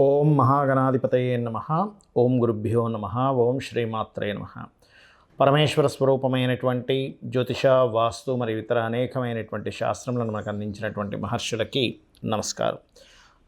ఓం మహాగణాధిపతయే నమః. ఓం గురుభ్యో నమః. ఓం శ్రీమాత్రే నమః. పరమేశ్వర స్వరూపమైనటువంటి జ్యోతిష, వాస్తు మరియు ఇతర అనేకమైనటువంటి శాస్త్రములను మనకు అందించినటువంటి మహర్షులకి నమస్కారం.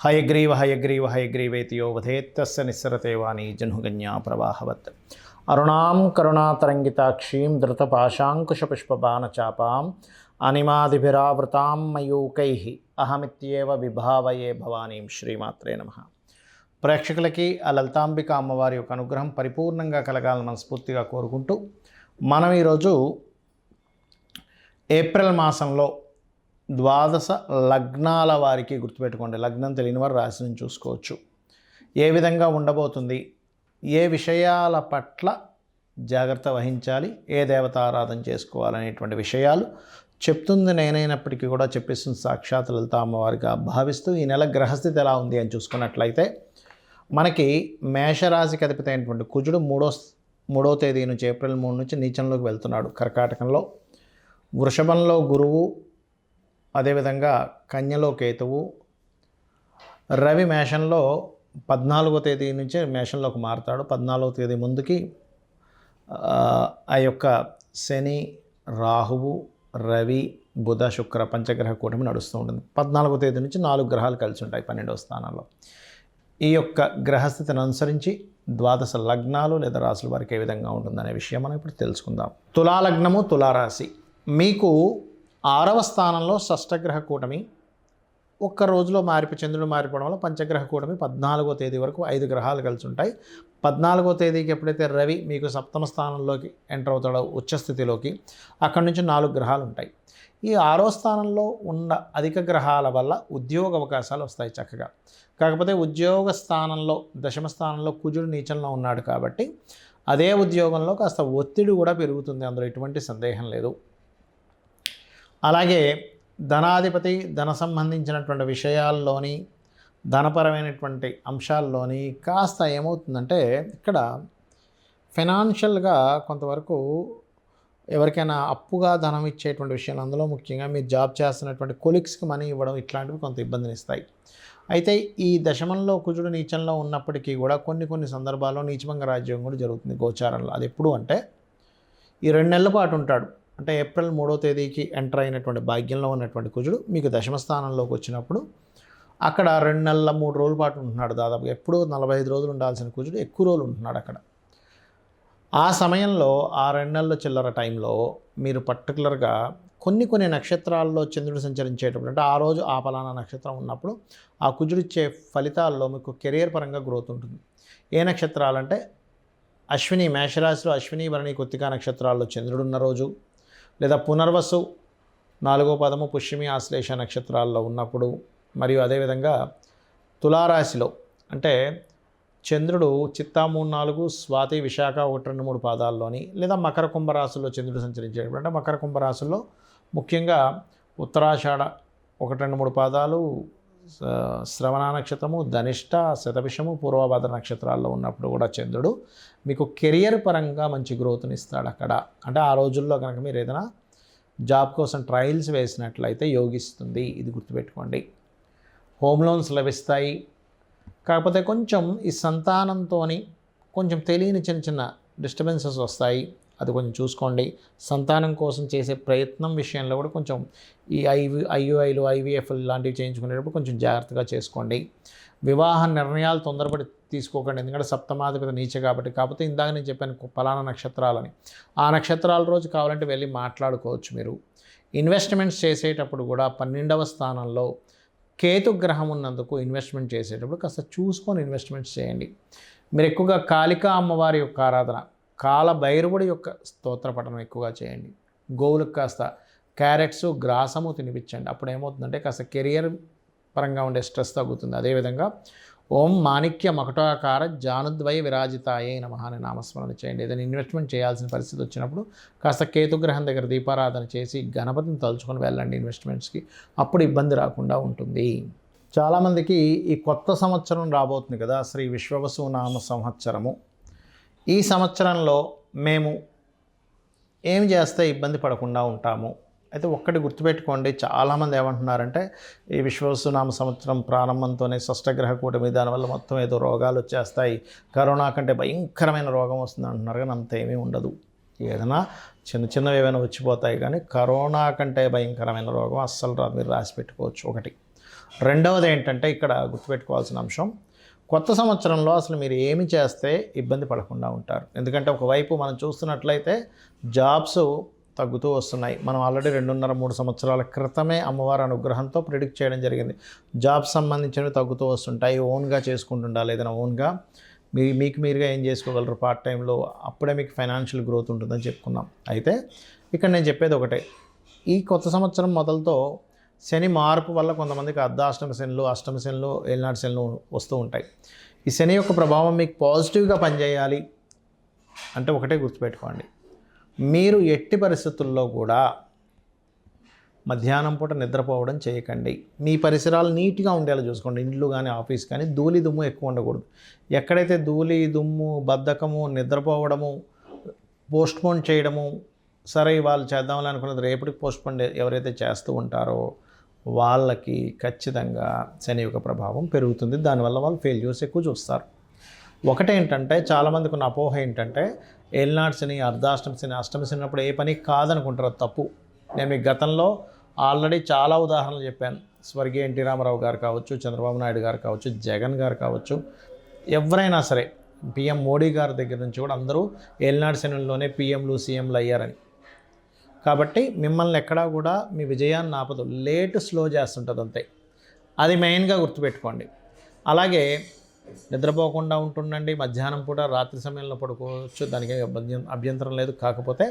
హయగ్రీవ హయగ్రీవ హయగ్రీవేతి యో వధేత్తస్య నిస్సరతే వాణి జహ్నుగన్యా ప్రవాహవత్. అరుణాం కరుణాతరంగితాక్షీం ధృతపాశాంకుశపుష్పబాణచాపాం అనిమాదిభిరావృతాం మయూకైః అహమిత్యేవ విభావయే భవానీం. శ్రీమాత్రే నమః. ప్రేక్షకులకి ఆ లలితాంబిక అమ్మవారి యొక్క అనుగ్రహం పరిపూర్ణంగా కలగాలని మనస్ఫూర్తిగా కోరుకుంటూ, మనం ఈరోజు ఏప్రిల్ మాసంలో 12 లగ్నాల వారికి గుర్తుపెట్టుకోండి, లగ్నం తెలియని వారు రాశిని చూసుకోవచ్చు, ఏ విధంగా ఉండబోతుంది, ఏ విషయాల పట్ల జాగ్రత్త వహించాలి, ఏ దేవతారాధన చేసుకోవాలనేటువంటి విషయాలు చెప్తుంది నేనైనప్పటికీ కూడా చెప్పేస్తుంది సాక్షాత్ లలిత అమ్మవారిగా భావిస్తూ, ఈ నెల గ్రహస్థితి ఎలా ఉంది అని చూసుకున్నట్లయితే మనకి మేషరాశికి అధిపతి అయినటువంటి కుజుడు మూడో తేదీ నుంచి ఏప్రిల్ 3 నుంచి నీచంలోకి వెళ్తున్నాడు కర్కాటకంలో. వృషభంలో గురువు, అదేవిధంగా కన్యలో కేతువు, రవి మేషంలో 14వ తేదీ నుంచే మేషంలోకి మారుతాడు. 14వ తేదీ ముందుకి ఆ యొక్క శని, రాహువు, రవి, బుధ, శుక్ర పంచగ్రహ కూటమి నడుస్తూ ఉంటుంది. 14వ తేదీ నుంచి 4 గ్రహాలు కలిసి ఉంటాయి 12వ స్థానంలో. ఈ యొక్క గ్రహస్థితిని అనుసరించి 12 లగ్నాలు లేదా రాశుల వారికి ఏ విధంగా ఉంటుందనే విషయం మనం ఇప్పుడు తెలుసుకుందాం. తులాలగ్నము, తులారాశి. మీకు 6వ స్థానంలో షష్టగ్రహ కూటమి ఒక్క రోజులో చంద్రుడు మారిపోవడం వల్ల పంచగ్రహ కూటమి 14వ తేదీ వరకు 5 గ్రహాలు కలిసి ఉంటాయి. 14వ తేదీకి ఎప్పుడైతే రవి మీకు 7వ స్థానంలోకి ఎంటర్ అవుతాడో ఉచ్చస్థితిలోకి, అక్కడి నుంచి 4 గ్రహాలు ఉంటాయి. ఈ 6వ స్థానంలో ఉన్న అధిక గ్రహాల వల్ల ఉద్యోగ అవకాశాలు వస్తాయి చక్కగా. కాకపోతే ఉద్యోగ స్థానంలో, దశమ స్థానంలో కుజుడు నీచంలో ఉన్నాడు కాబట్టి అదే ఉద్యోగంలో కాస్త ఒత్తిడి కూడా పెరుగుతుంది, అందులో ఎటువంటి సందేహం లేదు. అలాగే ధనాధిపతి ధన సంబంధించినటువంటి విషయాల్లోని, ధనపరమైనటువంటి అంశాల్లోని కాస్త ఏమవుతుందంటే ఇక్కడ ఫైనాన్షియల్గా కొంతవరకు ఎవరికైనా అప్పుగా ధనం ఇచ్చేటువంటి విషయాలు, అందులో ముఖ్యంగా మీరు జాబ్ చేస్తున్నటువంటి కొలీగ్స్కి మనీ ఇవ్వడం, ఇట్లాంటివి కొంత ఇబ్బందిని ఇస్తాయి. అయితే ఈ దశమంలో కుజుడు నీచంలో ఉన్నప్పటికీ కూడా కొన్ని సందర్భాల్లో నీచభంగ రాజ్యం కూడా జరుగుతుంది గోచారంలో. అది ఎప్పుడు అంటే ఈ 2 నెలల పాటు ఉంటాడు. అంటే ఏప్రిల్ 3వ తేదీకి ఎంటర్ అయినటువంటి భాగ్యంలో ఉన్నటువంటి కుజుడు మీకు దశమ స్థానంలోకి వచ్చినప్పుడు అక్కడ 2 నెలల 3 రోజుల పాటు ఉంటున్నాడు. దాదాపుగా ఎప్పుడూ 45 రోజులు ఉండాల్సిన కుజుడు ఎక్కువ రోజులు ఉంటున్నాడు అక్కడ. ఆ సమయంలో ఆ 2 నెలల చిల్లర టైంలో మీరు పర్టికులర్గా కొన్ని నక్షత్రాల్లో చంద్రుడు సంచరించేటప్పుడు, అంటే ఆ రోజు ఆ పలానా నక్షత్రం ఉన్నప్పుడు ఆ కుజుడు ఇచ్చే ఫలితాల్లో మీకు కెరియర్ పరంగా గ్రోత్ ఉంటుంది. ఏ నక్షత్రాలంటే అశ్విని, మేషరాశిలో అశ్విని, భరణి, కృత్తికా నక్షత్రాల్లో చంద్రుడు ఉన్న రోజు, లేదా పునర్వసు 4వ పదము, పుష్యమి, ఆశ్లేష నక్షత్రాల్లో ఉన్నప్పుడు, మరియు అదేవిధంగా తులారాశిలో అంటే చంద్రుడు చిత్తా 3, 4, స్వాతి, విశాఖ 1, 2, 3 పాదాల్లోని, లేదా మకర కుంభరాశుల్లో చంద్రుడు సంచరించేటప్పుడు, అంటే మకర కుంభరాశుల్లో ముఖ్యంగా ఉత్తరాషాఢ 1, 2, 3 పాదాలు, శ్రవణ నక్షత్రము, ధనిష్ట, శతభిషము, పూర్వభద్ర నక్షత్రాల్లో ఉన్నప్పుడు కూడా చంద్రుడు మీకు కెరియర్ పరంగా మంచి గ్రోత్ని ఇస్తాడు అక్కడ. అంటే ఆ రోజుల్లో కనుక మీరు ఏదైనా జాబ్ కోసం ట్రయల్స్ వేసినట్లయితే యోగిస్తుంది, ఇది గుర్తుపెట్టుకోండి. హోమ్ లోన్స్ లభిస్తాయి. కాకపోతే కొంచెం ఈ సంతానంతో కొంచెం తెలియని చిన్న డిస్టర్బెన్సెస్ వస్తాయి, అది కొంచెం చూసుకోండి. సంతానం కోసం చేసే ప్రయత్నం విషయంలో కూడా కొంచెం ఈ ఐయుఐలు, ఐవీఎఫ్ లాంటివి చేయించుకునేటప్పుడు కొంచెం జాగ్రత్తగా చేసుకోండి. వివాహ నిర్ణయాలు తొందరపడి తీసుకోకండి, ఎందుకంటే సప్తమాధిపతి నీచ కాబట్టి. కాకపోతే ఇందాక నేను చెప్పాను పలానా నక్షత్రాలని, ఆ నక్షత్రాల రోజు కావాలంటే వెళ్ళి మాట్లాడుకోవచ్చు మీరు. ఇన్వెస్ట్మెంట్స్ చేసేటప్పుడు కూడా 12వ స్థానంలో కేతు గ్రహం ఉన్నందుకు ఇన్వెస్ట్మెంట్ చేసేటప్పుడు కాస్త చూసుకొని ఇన్వెస్ట్మెంట్స్ చేయండి. మీరు ఎక్కువగా కాళికా అమ్మవారి యొక్క ఆరాధన, కాల భైరవుడి యొక్క స్తోత్ర పఠనం ఎక్కువగా చేయండి. గోవులకు కాస్త క్యారెట్స్, గ్రాసము తినిపించండి. అప్పుడు ఏమవుతుందంటే కాస్త కెరియర్ పరంగా ఉండే స్ట్రెస్ తగ్గుతుంది. అదేవిధంగా ఓం మాణిక్య మకుటాకార జానుద్వయ విరాజితాయే నమః అనే నామస్మరణ చేయండి. ఏదైనా ఇన్వెస్ట్మెంట్ చేయాల్సిన పరిస్థితి వచ్చినప్పుడు కాస్త కేతుగ్రహం దగ్గర దీపారాధన చేసి గణపతిని తలుచుకొని వెళ్ళండి ఇన్వెస్ట్మెంట్స్కి, అప్పుడు ఇబ్బంది రాకుండా ఉంటుంది. చాలామందికి ఈ కొత్త సంవత్సరం రాబోతుంది కదా, శ్రీ విశ్వవసు నామ సంవత్సరము. ఈ సంవత్సరంలో మేము ఏం చేస్తే ఇబ్బంది పడకుండా ఉంటాము, అయితే ఒక్కటి గుర్తుపెట్టుకోండి, చాలామంది ఏమంటున్నారంటే ఈ విశ్వవసునామ సంవత్సరం ప్రారంభంతోనే షష్టగ్రహ కూటమి దానివల్ల మొత్తం ఏదో రోగాలు వచ్చేస్తాయి, కరోనా కంటే భయంకరమైన రోగం వస్తుంది అంటున్నారు. కానీ అంత ఏమీ ఉండదు. ఏదైనా చిన్న చిన్నవి ఏమైనా వచ్చిపోతాయి, కానీ కరోనా కంటే భయంకరమైన రోగం అస్సలు రాదు. మీరు రాసి పెట్టుకోవచ్చు. ఒకటి. రెండవది ఏంటంటే ఇక్కడ గుర్తుపెట్టుకోవాల్సిన అంశం, కొత్త సంవత్సరంలో అసలు మీరు ఏమి చేస్తే ఇబ్బంది పడకుండా ఉంటారు. ఎందుకంటే ఒకవైపు మనం చూస్తున్నట్లయితే జాబ్స్ తగ్గుతూ వస్తున్నాయి. మనం ఆల్రెడీ 2.5-3 సంవత్సరాల క్రితమే అమ్మవారి అనుగ్రహంతో ప్రిడిక్ట్ చేయడం జరిగింది. జాబ్స్ సంబంధించినవి తగ్గుతూ వస్తుంటాయి. ఓన్గా చేసుకుంటుండాలి. ఏదైనా ఓన్గా మీకు మీరుగా ఏం చేసుకోగలరు పార్ట్ టైంలో, అప్పుడే మీకు ఫైనాన్షియల్ గ్రోత్ ఉంటుందని చెప్పుకున్నాం. అయితే ఇక్కడ నేను చెప్పేది ఒకటే, ఈ కొత్త సంవత్సరం మొదలుతో శని మార్పు వల్ల కొంతమందికి అర్ధాష్టమ శనులు, అష్టమ శనులు, ఏలినాటి శనులు వస్తూ ఉంటాయి. ఈ శని యొక్క ప్రభావం మీకు పాజిటివ్గా పనిచేయాలి అంటే ఒకటే గుర్తుపెట్టుకోండి, మీరు ఎట్టి పరిస్థితుల్లో కూడా మధ్యాహ్నం పూట నిద్రపోవడం చేయకండి. మీ పరిసరాలు నీట్గా ఉండేలా చూసుకోండి. ఇండ్లు కానీ ఆఫీస్ కానీ ధూళి దుమ్ము ఎక్కువ ఉండకూడదు. ఎక్కడైతే ధూళి దుమ్ము, బద్ధకము, నిద్రపోవడము, పోస్ట్పోన్ చేయడము, సరే వాళ్ళు చేద్దామని అనుకున్నది రేపటికి పోస్ట్పోన్ ఎవరైతే చేస్తూ ఉంటారో వాళ్ళకి ఖచ్చితంగా శని యొక్క ప్రభావం పెరుగుతుంది. దానివల్ల వాళ్ళు ఫెయిల్యూర్స్ ఎక్కువ చూస్తారు. ఒకటేంటంటే చాలామందికి ఉన్న అపోహ ఏంటంటే ఏలినాటి శని, అర్ధాష్టమ శని, అష్టమ శని అప్పుడు ఏ పని కాదనుకుంటారు. అది తప్పు. నేను మీకు గతంలో ఆల్రెడీ చాలా ఉదాహరణలు చెప్పాను. స్వర్గీయ ఎన్టీ రామారావు గారు కావచ్చు, చంద్రబాబు నాయుడు గారు కావచ్చు, జగన్ గారు కావచ్చు, ఎవరైనా సరే, పిఎం మోడీ గారి దగ్గర నుంచి కూడా అందరూ ఏలినాటి శనుల్లోనే పిఎంలు, సీఎంలు అయ్యారని. కాబట్టి మిమ్మల్ని ఎక్కడా కూడా మీ విజయాన్ని ఆపదు, స్లో చేస్తుంటుంది అంతే. అది మెయిన్గా గుర్తుపెట్టుకోండి. అలాగే నిద్రపోకుండా ఉంటుండండి. మధ్యాహ్నం పూట రాత్రి సమయంలో పడుకోవచ్చు, దానికి అభ్యంతరం లేదు. కాకపోతే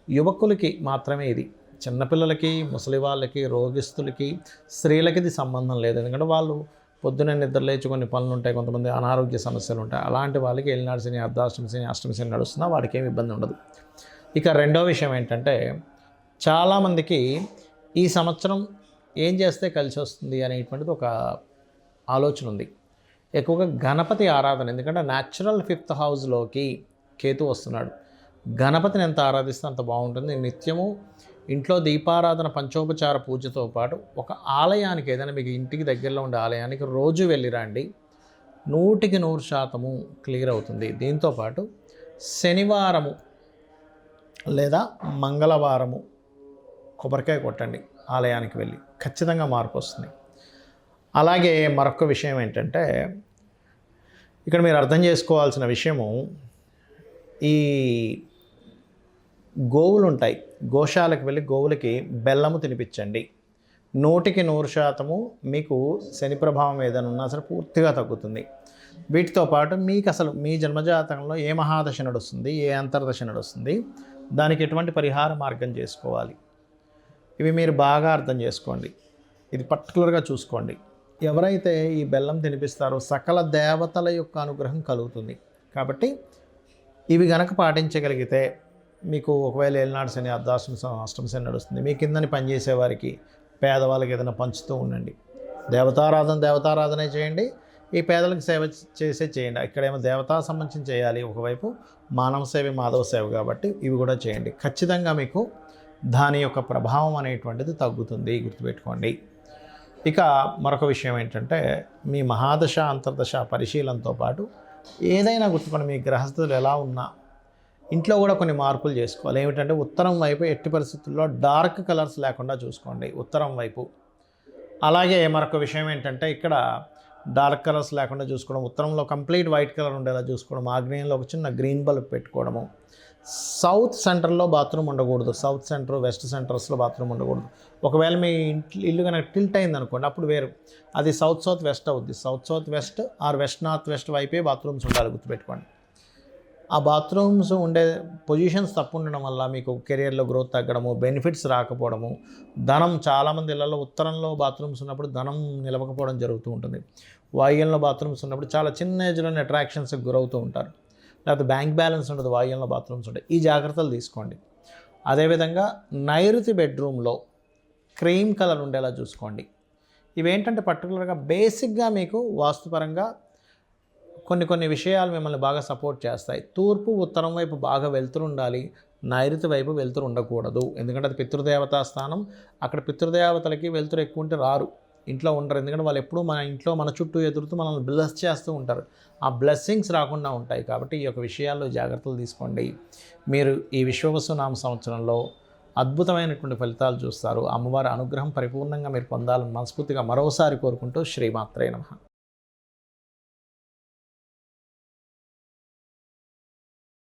యువకులకి మాత్రమే ఇది. చిన్నపిల్లలకి, ముసలి వాళ్ళకి, రోగిస్తులకి, స్త్రీలకి ఇది సంబంధం లేదు. ఎందుకంటే వాళ్ళు పొద్దున్నే నిద్ర లేచి కొన్ని పనులు ఉంటాయి, కొంతమంది అనారోగ్య సమస్యలు ఉంటాయి. అలాంటి వాళ్ళకి ఏలినాటి శని, అర్ధాష్టమ శని, అష్టమ శని నడుస్తున్నా వాడికి ఏమి ఇబ్బంది ఉండదు. ఇక రెండో విషయం ఏంటంటే చాలామందికి ఈ సంవత్సరం ఏం చేస్తే కలిసి వస్తుంది అనేటువంటిది ఒక ఆలోచన ఉంది. ఎక్కువగా గణపతి ఆరాధన. ఎందుకంటే న్యాచురల్ 5th హౌస్లోకి కేతు వస్తున్నాడు. గణపతిని ఎంత ఆరాధిస్తే అంత బాగుంటుంది. నిత్యము ఇంట్లో దీపారాధన, పంచోపచార పూజతో పాటు ఒక ఆలయానికి, ఏదైనా మీకు ఇంటికి దగ్గరలో ఉండే ఆలయానికి రోజు వెళ్ళిరండి. 100% క్లియర్ అవుతుంది. దీంతోపాటు శనివారము లేదా మంగళవారము కొబ్బరికాయ కొట్టండి ఆలయానికి వెళ్ళి, ఖచ్చితంగా మార్పు వస్తుంది. అలాగే మరొక విషయం ఏంటంటే ఇక్కడ మీరు అర్థం చేసుకోవాల్సిన విషయము, ఈ గోవులు ఉంటాయి, గోశాలకు వెళ్ళి గోవులకి బెల్లము తినిపించండి. 100% మీకు శని ప్రభావం ఏదైనా ఉన్నా సరే పూర్తిగా తగ్గుతుంది. వీటితో పాటు మీకు అసలు మీ జన్మజాతకంలో ఏ మహాదశ నడుస్తుంది, ఏ అంతర్దశ నడుస్తుంది, దానికి ఎటువంటి పరిహార మార్గం చేసుకోవాలి, ఇవి మీరు బాగా అర్థం చేసుకోండి. ఇది పర్టికులర్గా చూసుకోండి. ఎవరైతే ఈ బెల్లం తినిపిస్తారో సకల దేవతల యొక్క అనుగ్రహం కలుగుతుంది. కాబట్టి ఇవి గనక పాటించగలిగితే మీకు ఒకవేళ ఏలినాటి శని, అర్ధాష్టమ శని, అష్టమ శని నడుస్తుంది, మీ కిందని పనిచేసే వారికి, పేదవాళ్ళకి ఏదైనా పంచుతూ ఉండండి. దేవతారాధనే చేయండి. ఈ పేదలకు సేవ చేయండి. ఇక్కడేమో దేవతా సంబంధించి చేయాలి, ఒకవైపు మానవ సేవ, మాధవ సేవ, కాబట్టి ఇవి కూడా చేయండి. ఖచ్చితంగా మీకు దాని యొక్క ప్రభావం అనేటువంటిది తగ్గుతుంది, గుర్తుపెట్టుకోండి. ఇక మరొక విషయం ఏంటంటే మీ మహాదశ, అంతర్దశ పరిశీలనతో పాటు ఏదైనా గుర్తుకోండి, మీ గ్రహస్థులు ఎలా ఉన్నా ఇంట్లో కూడా కొన్ని మార్పులు చేసుకోవాలి. ఏమిటంటే ఉత్తరం వైపు ఎట్టి పరిస్థితుల్లో డార్క్ కలర్స్ లేకుండా చూసుకోండి, ఉత్తరం వైపు. అలాగే మరొక విషయం ఏంటంటే ఇక్కడ డార్క్ కలర్స్ లేకుండా చూసుకోవడం, ఉత్తరంలో కంప్లీట్ వైట్ కలర్ ఉండేలా చూసుకోవడం, ఆగ్నేయంలో ఒక చిన్న గ్రీన్ బల్బ్ పెట్టుకోవడము. సౌత్ సెంటర్లో బాత్రూమ్ ఉండకూడదు. సౌత్ సెంటర్, వెస్ట్ సెంటర్స్లో బాత్రూమ్ ఉండకూడదు. ఒకవేళ మీ ఇల్లు కనుక టిల్ట్ అయింది అనుకోండి, అప్పుడు వేరు, అది సౌత్ వెస్ట్ అవుద్ది. South west or west north west వైపే బాత్రూమ్స్ ఉండాలి, గుర్తుపెట్టుకోండి. ఆ బాత్రూమ్స్ ఉండే పొజిషన్స్ తప్పు ఉండడం వల్ల మీకు కెరియర్లో గ్రోత్ తగ్గడము, బెనిఫిట్స్ రాకపోవడము, ధనం, చాలామంది ఇళ్లలో ఉత్తరంలో బాత్రూమ్స్ ఉన్నప్పుడు ధనం నిలవకపోవడం జరుగుతూ ఉంటుంది. వాయువ్యంలో బాత్రూమ్స్ ఉన్నప్పుడు చాలా చిన్న ఏజ్లోనే అట్రాక్షన్స్కి గురవుతూ ఉంటారు. లేకపోతే బ్యాంక్ బ్యాలెన్స్ ఉండదు, వాయువ్యంలో బాత్రూమ్స్ ఉంటాయి. ఈ జాగ్రత్తలు తీసుకోండి. అదేవిధంగా నైరుతి బెడ్రూమ్లో క్రీమ్ కలర్ ఉండేలా చూసుకోండి. ఇవేంటంటే పర్టికులర్గా బేసిక్గా మీకు వాస్తుపరంగా కొన్ని కొన్ని విషయాలు మిమ్మల్ని బాగా సపోర్ట్ చేస్తాయి. తూర్పు, ఉత్తరం వైపు బాగా వెలుతురు ఉండాలి. నైరుతి వైపు వెలుతురు ఉండకూడదు. ఎందుకంటే అది పితృదేవతా స్థానం. అక్కడ పితృదేవతలకి వెలుతురు ఎక్కువ ఉంటే రారు, ఇంట్లో ఉండరు. ఎందుకంటే వాళ్ళు ఎప్పుడూ మన ఇంట్లో మన చుట్టూ ఎదురుతూ మనల్ని బ్లెస్ చేస్తూ ఉంటారు. ఆ బ్లెస్సింగ్స్ రాకుండా ఉంటాయి. కాబట్టి ఈ యొక్క విషయాల్లో జాగ్రత్తలు తీసుకోండి. మీరు ఈ విశ్వవసునామ సంవత్సరంలో అద్భుతమైనటువంటి ఫలితాలు చూస్తారు. అమ్మవారి అనుగ్రహం పరిపూర్ణంగా మీరు పొందాలని మనస్ఫూర్తిగా మరోసారి కోరుకుంటూ శ్రీమాత్రే నమః.